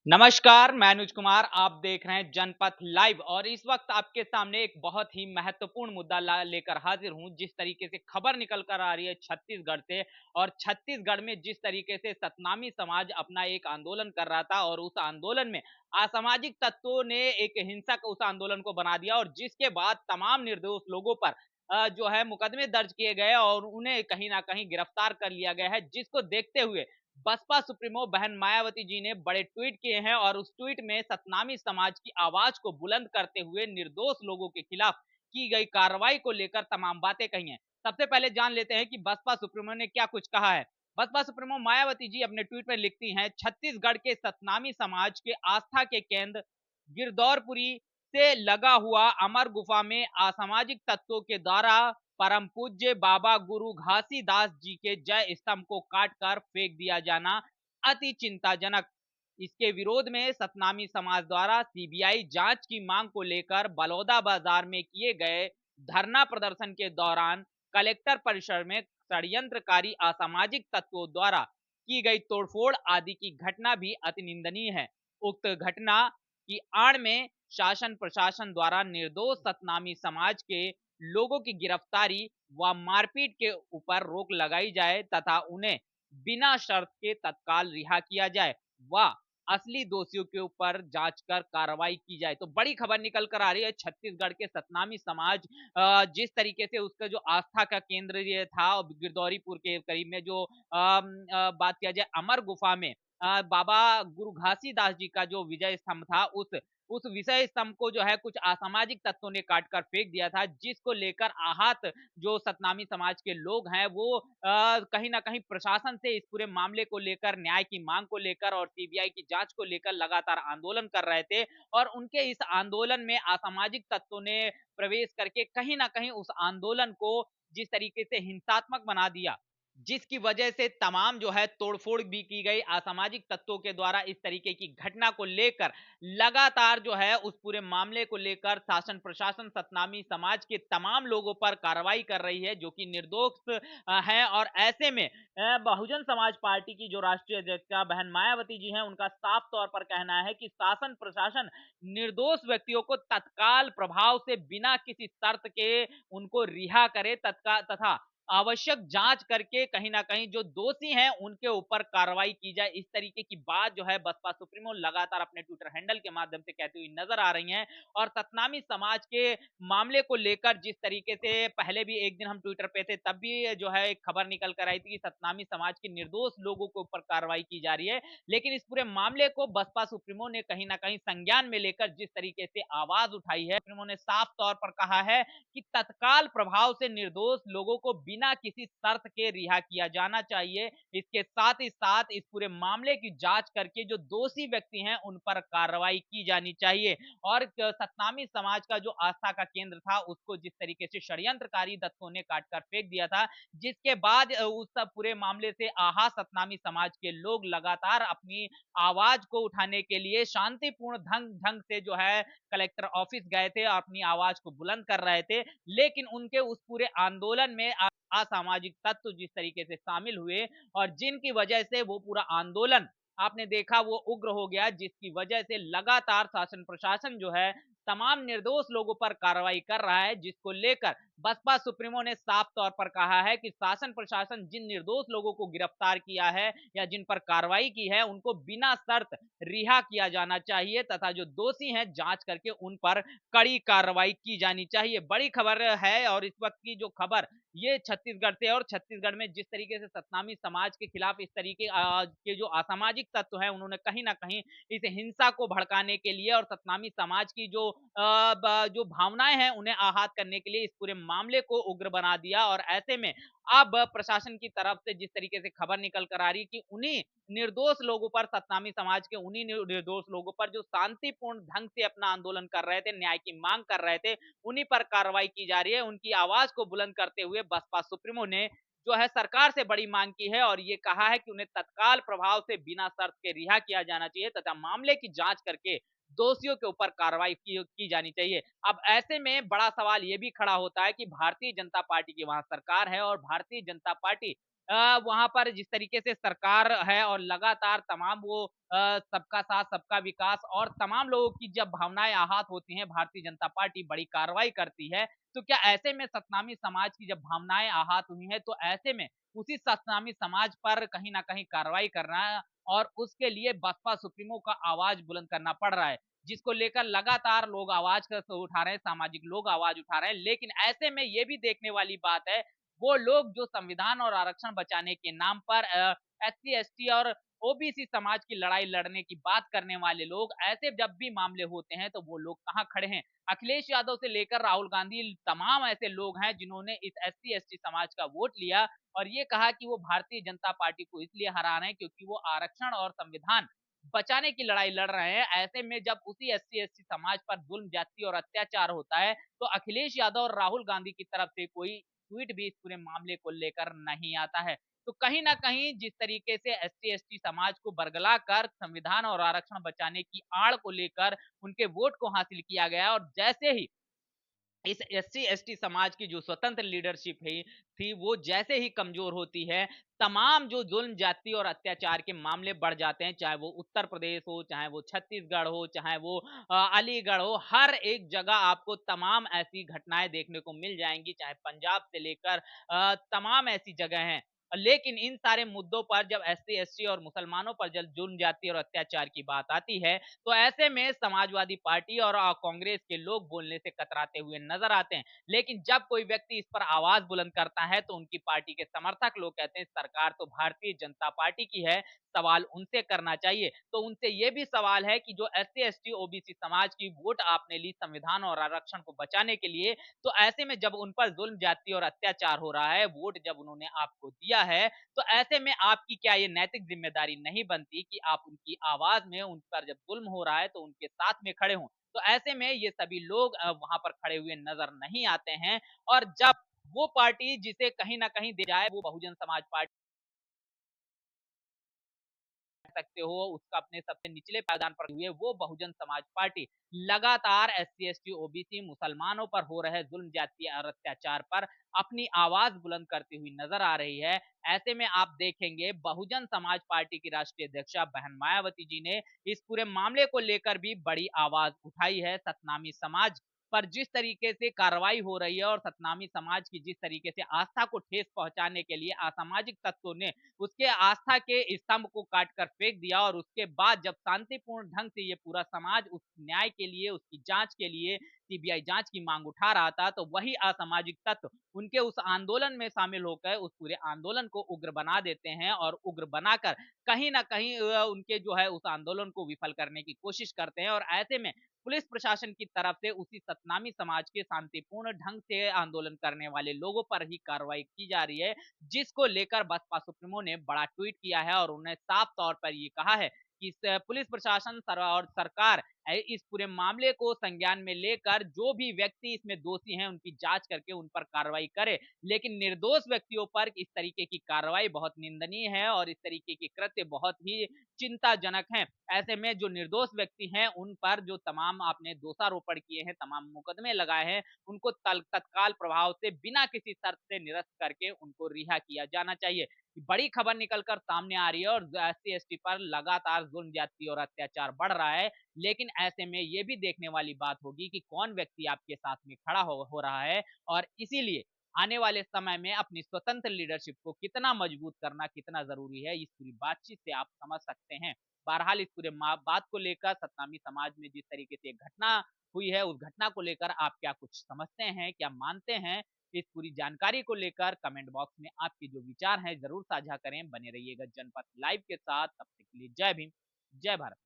नमस्कार, मैं अनुज कुमार। आप देख रहे हैं जनपथ लाइव और इस वक्त आपके सामने एक बहुत ही महत्वपूर्ण मुद्दा लेकर हाजिर हूं। जिस तरीके से खबर निकल कर आ रही है छत्तीसगढ़ से, और छत्तीसगढ़ में जिस तरीके से सतनामी समाज अपना एक आंदोलन कर रहा था और उस आंदोलन में असामाजिक तत्वों ने एक हिंसक उस आंदोलन को बना दिया, और जिसके बाद तमाम निर्दोष लोगों पर जो है मुकदमे दर्ज किए गए और उन्हें कहीं ना कहीं गिरफ्तार कर लिया गया है, जिसको देखते हुए बसपा सुप्रीमो बहन मायावती जी ने बड़े ट्वीट किए हैं और उस ट्वीट में सतनामी समाज की आवाज को बुलंद करते हुए निर्दोष लोगों के खिलाफ की गई कार्रवाई को लेकर तमाम बातें कही हैं। सबसे पहले जान लेते हैं कि बसपा सुप्रीमो ने क्या कुछ कहा है। बसपा सुप्रीमो मायावती जी अपने ट्वीट में लिखती हैं, छत्तीसगढ़ के सतनामी समाज के आस्था के केंद्र गिरदौरपुरी से लगा हुआ अमर गुफा में असामाजिक तत्वों के द्वारा परम पूज्य बाबा गुरु घासीदास जी के जय स्तंभ को काटकर फेंक दिया जाना अति चिंताजनक। इसके विरोध में सतनामी समाज द्वारा सीबीआई जांच की मांग को लेकर बलौदा बाजार में किए गए धरना प्रदर्शन के दौरान कलेक्टर परिसर में षड्यंत्रकारी असामाजिक तत्वों द्वारा की गई तोड़फोड़ आदि की घटना भी अति निंदनीय है। उक्त घटना की आड़ में शासन प्रशासन द्वारा निर्दोष सतनामी समाज के लोगों की गिरफ्तारी व मारपीट के ऊपर रोक लगाई जाए तथा उन्हें बिना शर्त के तत्काल रिहा किया जाए व असली दोषियों के ऊपर जांच कर कार्रवाई की जाए। तो बड़ी खबर निकल कर आ रही है छत्तीसगढ़ के सतनामी समाज जिस तरीके से उसका जो आस्था का केंद्र ये था गिरदौरीपुर के करीब में जो बात किया जाए अमर गुफा में बाबा गुरु घासीदास जी का जो विजय स्तंभ था, उस विषय स्तंभ को जो है कुछ असामाजिक तत्वों ने काट कर फेंक दिया था, जिसको लेकर आहत जो सतनामी समाज के लोग हैं वो कहीं ना कहीं प्रशासन से इस पूरे मामले को लेकर, न्याय की मांग को लेकर और सीबीआई की जांच को लेकर लगातार आंदोलन कर रहे थे। और उनके इस आंदोलन में असामाजिक तत्वों ने प्रवेश करके कहीं ना कहीं उस आंदोलन को जिस तरीके से हिंसात्मक बना दिया, जिसकी वजह से तमाम जो है तोड़फोड़ भी की गई असामाजिक तत्वों के द्वारा। इस तरीके की घटना को लेकर लगातार जो है उस पूरे मामले को लेकर शासन प्रशासन सतनामी समाज के तमाम लोगों पर कार्रवाई कर रही है जो कि निर्दोष हैं। और ऐसे में बहुजन समाज पार्टी की जो राष्ट्रीय अध्यक्षा बहन मायावती जी हैं, उनका साफ तौर पर कहना है कि शासन प्रशासन निर्दोष व्यक्तियों को तत्काल प्रभाव से बिना किसी शर्त के उनको रिहा करे तत्काल तथा आवश्यक जांच करके कहीं न कहीं जो दोषी हैं उनके ऊपर कार्रवाई की जाए। इस तरीके की बात जो है बसपा सुप्रीमो लगातार अपने ट्विटर हैंडल के माध्यम से कहती हुई नजर आ रही हैं। और सतनामी समाज के मामले को लेकर जिस तरीके से पहले भी एक दिन हम ट्विटर पे थे, तब भी जो है एक खबर निकल कर आई थी कि सतनामी समाज के निर्दोष लोगों के ऊपर कार्रवाई की जा रही है। लेकिन इस पूरे मामले को बसपा सुप्रीमो ने कहीं न कहीं संज्ञान में लेकर जिस तरीके से आवाज उठाई है, सुप्रीमो ने साफ तौर पर कहा है कि तत्काल प्रभाव से निर्दोष लोगों को बिना किसी शर्त के रिहा किया जाना चाहिए। इसके साथ ही साथ इस पूरे मामले की जांच करके जो दोषी व्यक्ति हैं उन पर कार्रवाई की जानी चाहिए। और सतनामी समाज का जो आस्था का केंद्र था उसको जिस तरीके से षड्यंत्रकारी तत्वों ने काट कर फेंक दिया था, जिसके बाद उस सब पूरे मामले से आहा सतनामी समाज के लोग लगातार अपनी आवाज को उठाने के लिए शांतिपूर्ण ढंग ढंग से जो है कलेक्टर ऑफिस गए थे, अपनी आवाज को बुलंद कर रहे थे। लेकिन उनके उस पूरे आंदोलन में असामाजिक तत्व जिस तरीके से शामिल हुए और जिनकी वजह से वो पूरा आंदोलन आपने देखा वो उग्र हो गया, जिसकी वजह से लगातार शासन प्रशासन जो है तमाम निर्दोष लोगों पर कार्रवाई कर रहा है, जिसको लेकर बसपा सुप्रीमो ने साफ तौर पर कहा है कि शासन प्रशासन जिन निर्दोष लोगों को गिरफ्तार किया है या जिन पर कार्रवाई की है उनको बिना शर्त रिहा किया जाना चाहिए तथा जो दोषी हैं जांच करके उन पर कड़ी कार्रवाई की जानी चाहिए। बड़ी खबर है और इस वक्त की जो खबर ये छत्तीसगढ़ से, और छत्तीसगढ़ में जिस तरीके से सतनामी समाज के खिलाफ इस तरीके के जो असामाजिक तत्व हैं उन्होंने कहीं ना कहीं इस हिंसा को भड़काने के लिए और सतनामी समाज की जो जो भावनाएं हैं उन्हें आहत करने के लिए इस पूरे मामले को उग्र बना दिया। और ऐसे में अब प्रशासन की तरफ से जिस तरीके से खबर निकल कर आ रही कि उन्हीं निर्दोष लोगों पर, सतनामी समाज के उन्हीं निर्दोष लोगों पर जो शांतिपूर्ण ढंग से अपना आंदोलन कर रहे थे, न्याय की मांग कर रहे थे, उन्हीं पर कार्रवाई की जा रही है। उनकी आवाज को बुलंद करते हुए बसपा सुप्रीमो ने जो है सरकार से बड़ी मांग की है और ये कहा है कि उन्हें तत्काल प्रभाव से बिना शर्त के रिहा किया जाना चाहिए तथा मामले की जांच करके दोषियों के ऊपर कार्रवाई की जानी चाहिए। अब ऐसे में बड़ा सवाल ये भी खड़ा होता है कि भारतीय जनता पार्टी की वहां सरकार है और भारतीय जनता पार्टी वहाँ पर जिस तरीके से सरकार है और लगातार तमाम वो सबका साथ सबका विकास और तमाम लोगों की जब भावनाएं आहत होती हैं, भारतीय जनता पार्टी बड़ी कार्रवाई करती है। तो क्या ऐसे में सतनामी समाज की जब भावनाएं आहत हुई हैं, तो ऐसे में उसी सतनामी समाज पर कहीं ना कहीं कार्रवाई करना और उसके लिए बसपा सुप्रीमो का आवाज बुलंद करना पड़ रहा है, जिसको लेकर लगातार लोग आवाज उठा रहे हैं, सामाजिक लोग आवाज उठा रहे हैं। लेकिन ऐसे में ये भी देखने वाली बात है, वो लोग जो संविधान और आरक्षण बचाने के नाम पर एससी एसटी और ओबीसी समाज की लड़ाई लड़ने की बात करने वाले लोग, ऐसे जब भी मामले होते हैं तो वो लोग कहाँ खड़े हैं। अखिलेश यादव से लेकर राहुल गांधी, तमाम ऐसे लोग हैं जिन्होंने इस एससी एसटी समाज का वोट लिया और ये कहा कि वो भारतीय जनता पार्टी को इसलिए हरा रहे हैं क्योंकि वो आरक्षण और संविधान बचाने की लड़ाई लड़ रहे हैं। ऐसे में जब उसी एससी एसटी समाज पर जुल्म ज्यादती और अत्याचार होता है, तो अखिलेश यादव और राहुल गांधी की तरफ से कोई ट्वीट भी इस पूरे मामले को लेकर नहीं आता है। तो कहीं न कहीं जिस तरीके से एसटी-एसटी समाज को बरगला कर संविधान और आरक्षण बचाने की आड़ को लेकर उनके वोट को हासिल किया गया और जैसे ही इस एससी-एसटी समाज की जो स्वतंत्र लीडरशिप है थी, वो जैसे ही कमज़ोर होती है, तमाम जो ज़ुल्म, जाति और अत्याचार के मामले बढ़ जाते हैं, चाहे वो उत्तर प्रदेश हो, चाहे वो छत्तीसगढ़ हो, चाहे वो अलीगढ़ हो, हर एक जगह आपको तमाम ऐसी घटनाएँ देखने को मिल जाएँगी, चाहे पंजाब से लेकर तमाम ऐसी जगह हैं। लेकिन इन सारे मुद्दों पर जब एससी-एसटी और मुसलमानों पर जब जुल्म, जाति और अत्याचार की बात आती है, तो ऐसे में समाजवादी पार्टी और कांग्रेस के लोग बोलने से कतराते हुए नजर आते हैं। लेकिन जब कोई व्यक्ति इस पर आवाज बुलंद करता है तो उनकी पार्टी के समर्थक लोग कहते हैं सरकार तो भारतीय जनता पार्टी की है, सवाल उनसे करना चाहिए। तो उनसे ये भी सवाल है कि जो एससी एसटी ओबीसी समाज की वोट आपने ली संविधान और आरक्षण को बचाने के लिए, तो ऐसे में जब उन पर जुल्म, जाति और अत्याचार हो रहा है, वोट जब उन्होंने आपको दिया है, तो ऐसे में आपकी क्या ये नैतिक जिम्मेदारी नहीं बनती कि आप उनकी आवाज में उन पर जब जुल्म हो रहा है तो उनके साथ में खड़े हों। तो ऐसे में ये सभी लोग वहां पर खड़े हुए नजर नहीं आते हैं और जब वो पार्टी जिसे कहीं ना कहीं दे जाए वो बहुजन समाज पार्टी सकते हो, उसका अपने सबसे निचले पायदान पर हुए वो बहुजन समाज पार्टी लगातार एससी एसटी ओबीसी मुसलमानों पर हो रहे जुल्म, जाति और अत्याचार पर अपनी आवाज बुलंद करती हुई नजर आ रही है। ऐसे में आप देखेंगे बहुजन समाज पार्टी की राष्ट्रीय अध्यक्षा बहन मायावती जी ने इस पूरे मामले को लेकर भी बड़ी आवाज उठाई है। सतनामी समाज पर जिस तरीके से कार्रवाई हो रही है और सतनामी समाज की जिस तरीके से आस्था को ठेस पहुंचाने के लिए असामाजिक तत्वों ने उसके आस्था के स्तंभ को काट कर फेंक दिया और उसके बाद जब शांतिपूर्ण ढंग से ये पूरा समाज उस न्याय के लिए, उसकी जांच के लिए सीबीआई जांच की मांग उठा रहा था, तो वही असामाजिक तत्व उनके उस आंदोलन में शामिल होकर उस पूरे आंदोलन को उग्र बना देते हैं और उग्र बनाकर कहीं ना कहीं उनके जो है उस आंदोलन को विफल करने की कोशिश करते हैं और ऐसे में पुलिस प्रशासन की तरफ से उसी सतनामी समाज के शांतिपूर्ण ढंग से आंदोलन करने वाले लोगों पर ही कार्रवाई की जा रही है, जिसको लेकर बसपा सुप्रीमो ने बड़ा ट्वीट किया है और उन्होंने साफ तौर पर ये कहा है कि पुलिस प्रशासन और सरकार इस पूरे मामले को संज्ञान में लेकर जो भी व्यक्ति इसमें दोषी हैं उनकी जांच करके उन पर कार्रवाई करे, लेकिन निर्दोष व्यक्तियों पर इस तरीके की कार्रवाई बहुत निंदनीय है और इस तरीके के कृत्य बहुत ही चिंताजनक हैं। ऐसे में जो निर्दोष व्यक्ति हैं उन पर जो तमाम आपने दोषारोपण किए हैं, तमाम मुकदमे लगाए हैं, उनको तत्काल प्रभाव से बिना किसी शर्त से निरस्त करके उनको रिहा किया जाना चाहिए। बड़ी खबर निकलकर सामने आ रही है और एससी एसटी पर लगातार जुल्म, ज्यादती और अत्याचार बढ़ रहा है। लेकिन ऐसे में ये भी देखने वाली बात होगी कि कौन व्यक्ति आपके साथ में खड़ा हो रहा है और इसीलिए आने वाले समय में अपनी स्वतंत्र लीडरशिप को कितना मजबूत करना कितना जरूरी है, इस पूरी बातचीत से आप समझ सकते हैं। बहरहाल इस पूरे बात को लेकर सतनामी समाज में जिस तरीके से घटना हुई है, उस घटना को लेकर आप क्या कुछ समझते हैं, क्या मानते हैं? इस पूरी जानकारी को लेकर कमेंट बॉक्स में आपके जो विचार हैं जरूर साझा करें। बने रहिएगा जनपथ लाइव के साथ, तब तक के लिए जय भीम, जय भारत।